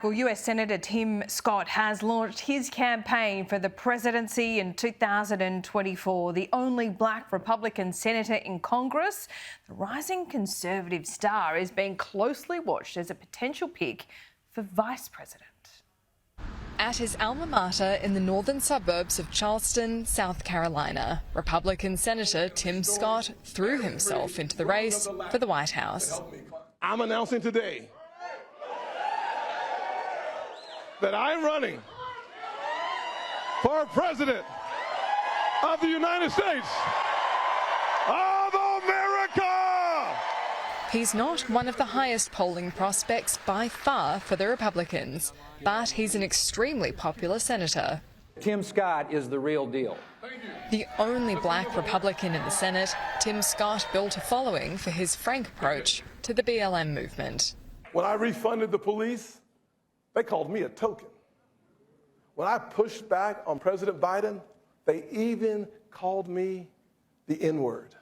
Well, US Senator Tim Scott has launched his campaign for the presidency in 2024. The only black Republican senator in Congress, the rising Conservative star is being closely watched as a potential pick for vice president. At his alma mater in the northern suburbs of Charleston, South Carolina, Republican Senator Tim Scott threw himself into the race for the White House. I'm announcing today that I'm running for president of the United States of America. He's not one of the highest polling prospects by far for the Republicans, but he's an extremely popular senator. Tim Scott is the real deal. The only black Republican in the Senate, Tim Scott built a following for his frank approach to the BLM movement. When I refunded the police, they called me a token. When I pushed back on President Biden, they even called me the N-word.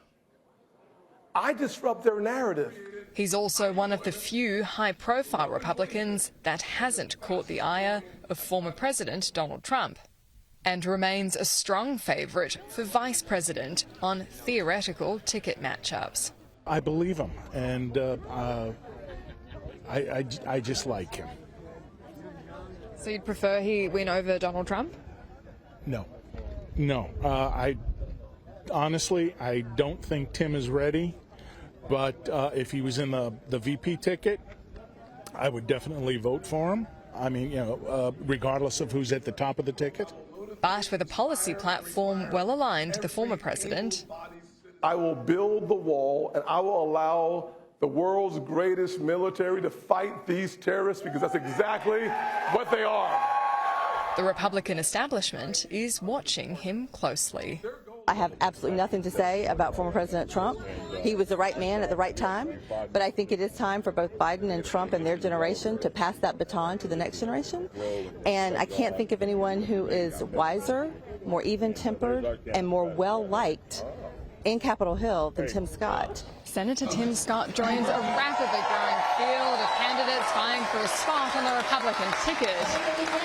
I disrupt their narrative. He's also one of the few high-profile Republicans that hasn't caught the ire of former President Donald Trump, and remains a strong favourite for vice president on theoretical ticket matchups. I believe him, and I just like him. So you'd prefer he win over Donald Trump? No. I honestly don't think Tim is ready, but if he was in the VP ticket, I would definitely vote for him. I mean, regardless of who's at the top of the ticket. But with a policy platform well aligned to the former president, I will build the wall and I will allow the world's greatest military to fight these terrorists, because that's exactly what they are. the Republican establishment is watching him closely. I have absolutely nothing to say about former President Trump. He was the right man at the right time, but I think it is time for both Biden and Trump and their generation to pass that baton to the next generation. And I can't think of anyone who is wiser, more even-tempered, and more well-liked in Capitol Hill than Tim Scott. Senator Tim Scott joins a rapidly growing field of candidates vying for a spot on the Republican ticket.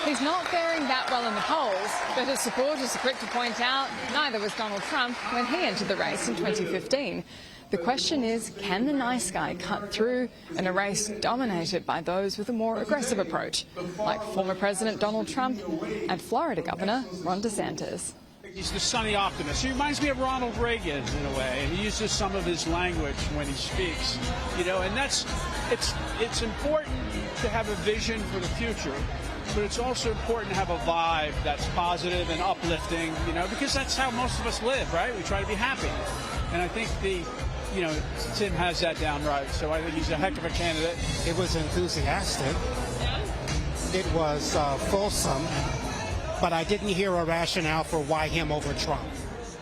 He's not faring that well in the polls, but his supporters are quick to point out neither was Donald Trump when he entered the race in 2015. The question is, can the nice guy cut through in a race dominated by those with a more aggressive approach, like former President Donald Trump and Florida Governor Ron DeSantis? He's the sunny optimist. He reminds me of Ronald Reagan in a way, and he uses some of his language when he speaks, and it's important to have a vision for the future, but it's also important to have a vibe that's positive and uplifting, because that's how most of us live, right? We try to be happy. And I think Tim has that down right, so I think he's a heck of a candidate. It was enthusiastic. It was fulsome. But I didn't hear a rationale for why him over Trump.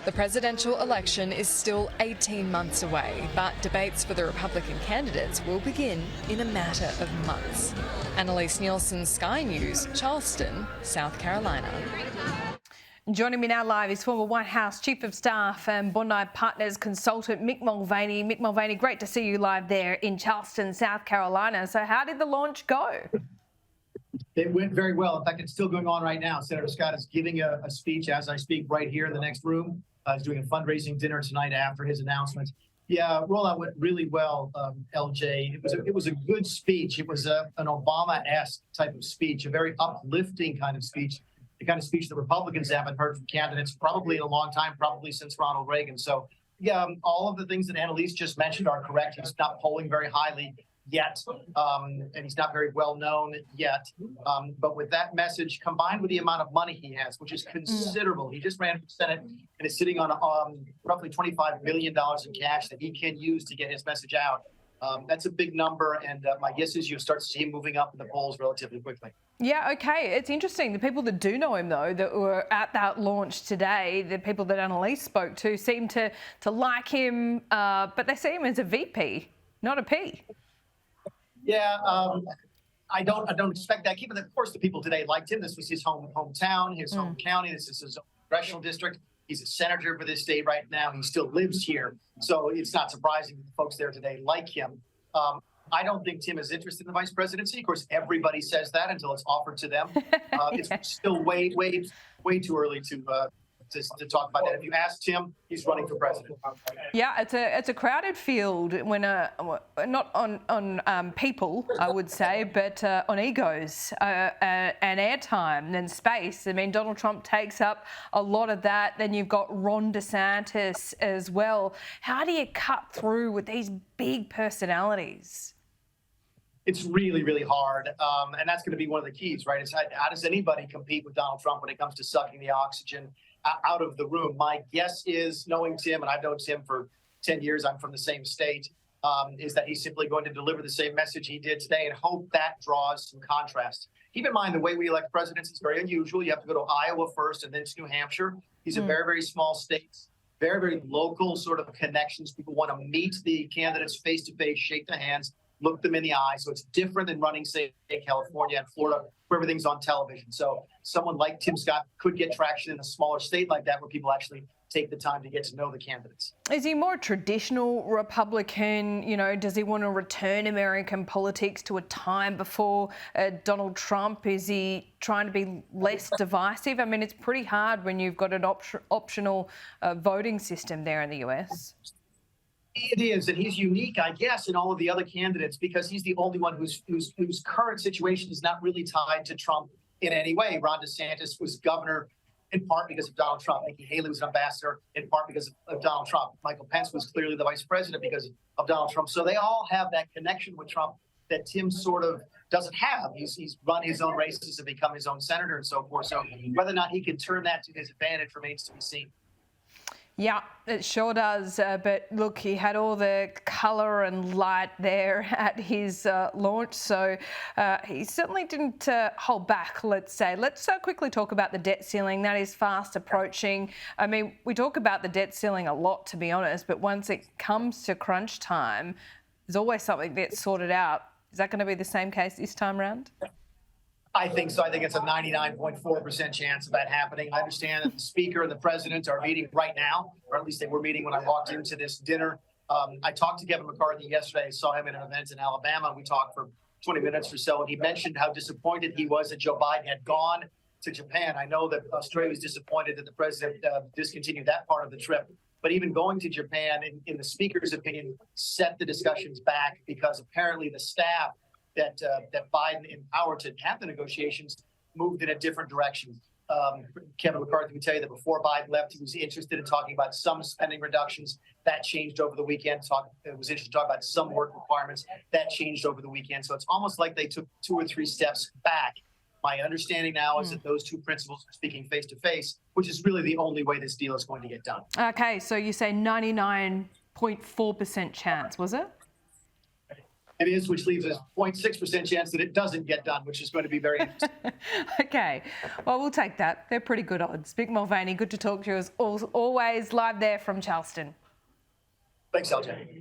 The presidential election is still 18 months away, but debates for the Republican candidates will begin in a matter of months. Annalise Nielsen, Sky News, Charleston, South Carolina. Joining me now live is former White House Chief of Staff and Bondi Partners consultant Mick Mulvaney. Mick Mulvaney, great to see you live there in Charleston, South Carolina. So how did the launch go? It went very well. In fact, it's still going on right now. Senator Scott is giving a speech as I speak right here in the next room. He's doing a fundraising dinner tonight after his announcement. Yeah, rollout went really well, LJ. It was a good speech. It was an Obama-esque type of speech, a very uplifting kind of speech, the kind of speech that Republicans haven't heard from candidates probably in a long time, probably since Ronald Reagan. So, yeah, all of the things that Annalise just mentioned are correct. He's not polling very highly yet, and he's not very well known yet. But with that message combined with the amount of money he has, which is considerable, he just ran for Senate and is sitting on roughly $25 million in cash that he can use to get his message out. That's a big number, and my guess is you'll start to see him moving up in the polls relatively quickly. Yeah, okay. It's interesting. The people that do know him, though, that were at that launch today, the people that Annalise spoke to, seem to like him, but they see him as a VP, not a P. Yeah, I don't expect that. Given that, of course, the people today liked him. This was his hometown, his home county. This is his own congressional district. He's a senator for this state right now. He still lives here, so it's not surprising that the folks there today like him. I don't think Tim is interested in the vice presidency. Of course, everybody says that until it's offered to them. It's still way too early to talk about that. If you ask Tim, he's running for president. Yeah, it's a crowded field when not on people, I would say, but on egos and airtime and space. I mean, Donald Trump takes up a lot of that. Then you've got Ron DeSantis as well. How do you cut through with these big personalities? It's really, really hard. And that's going to be one of the keys, right? It's how does anybody compete with Donald Trump when it comes to sucking the oxygen out of the room? My guess is, knowing Tim, and I've known Tim for 10 years, I'm from the same state, is that he's simply going to deliver the same message he did today and hope that draws some contrast. Keep in mind, the way we elect presidents is very unusual. You have to go to Iowa first and then to New Hampshire. These are very, very small states, very, very local sort of connections. People want to meet the candidates face to face, shake their hands, look them in the eye. So it's different than running, say, in California and Florida, where everything's on television. So someone like Tim Scott could get traction in a smaller state like that, where people actually take the time to get to know the candidates. Is he more traditional Republican? You know, does he want to return American politics to a time before Donald Trump? Is he trying to be less divisive? I mean, it's pretty hard when you've got an optional voting system there in the US. It is, and he's unique, I guess, in all of the other candidates because he's the only one whose current situation is not really tied to Trump in any way. Ron DeSantis was governor in part because of Donald Trump. Nikki Haley was an ambassador in part because of Donald Trump. Michael Pence was clearly the vice president because of Donald Trump. So they all have that connection with Trump that Tim sort of doesn't have. He's run his own races and become his own senator and so forth. So whether or not he can turn that to his advantage remains to be seen. Yeah, it sure does. But look, he had all the colour and light there at his launch, so he certainly didn't hold back, let's say. Let's quickly talk about the debt ceiling. That is fast approaching. I mean, we talk about the debt ceiling a lot, to be honest, but once it comes to crunch time, there's always something that gets sorted out. Is that going to be the same case this time around? I think so. I think it's a 99.4% chance of that happening. I understand that the speaker and the president are meeting right now, or at least they were meeting when I walked into this dinner. I talked to Kevin McCarthy yesterday. I saw him at an event in Alabama. We talked for 20 minutes or so, and he mentioned how disappointed he was that Joe Biden had gone to Japan. I know that Australia was disappointed that the president discontinued that part of the trip. But even going to Japan, in the speaker's opinion, set the discussions back because apparently the staff that Biden empowered to have the negotiations moved in a different direction. Kevin McCarthy would tell you that before Biden left, he was interested in talking about some spending reductions. That changed over the weekend. Was interested to talk about some work requirements. That changed over the weekend. So it's almost like they took 2 or 3 steps back. My understanding now is that those two principals are speaking face to face, which is really the only way this deal is going to get done. Okay, so you say 99.4% chance, was it? It is, which leaves a 0.6% chance that it doesn't get done, which is going to be very interesting. Okay, well, we'll take that. They're pretty good odds. Mick Mulvaney, good to talk to you as always, live there from Charleston. Thanks, LJ.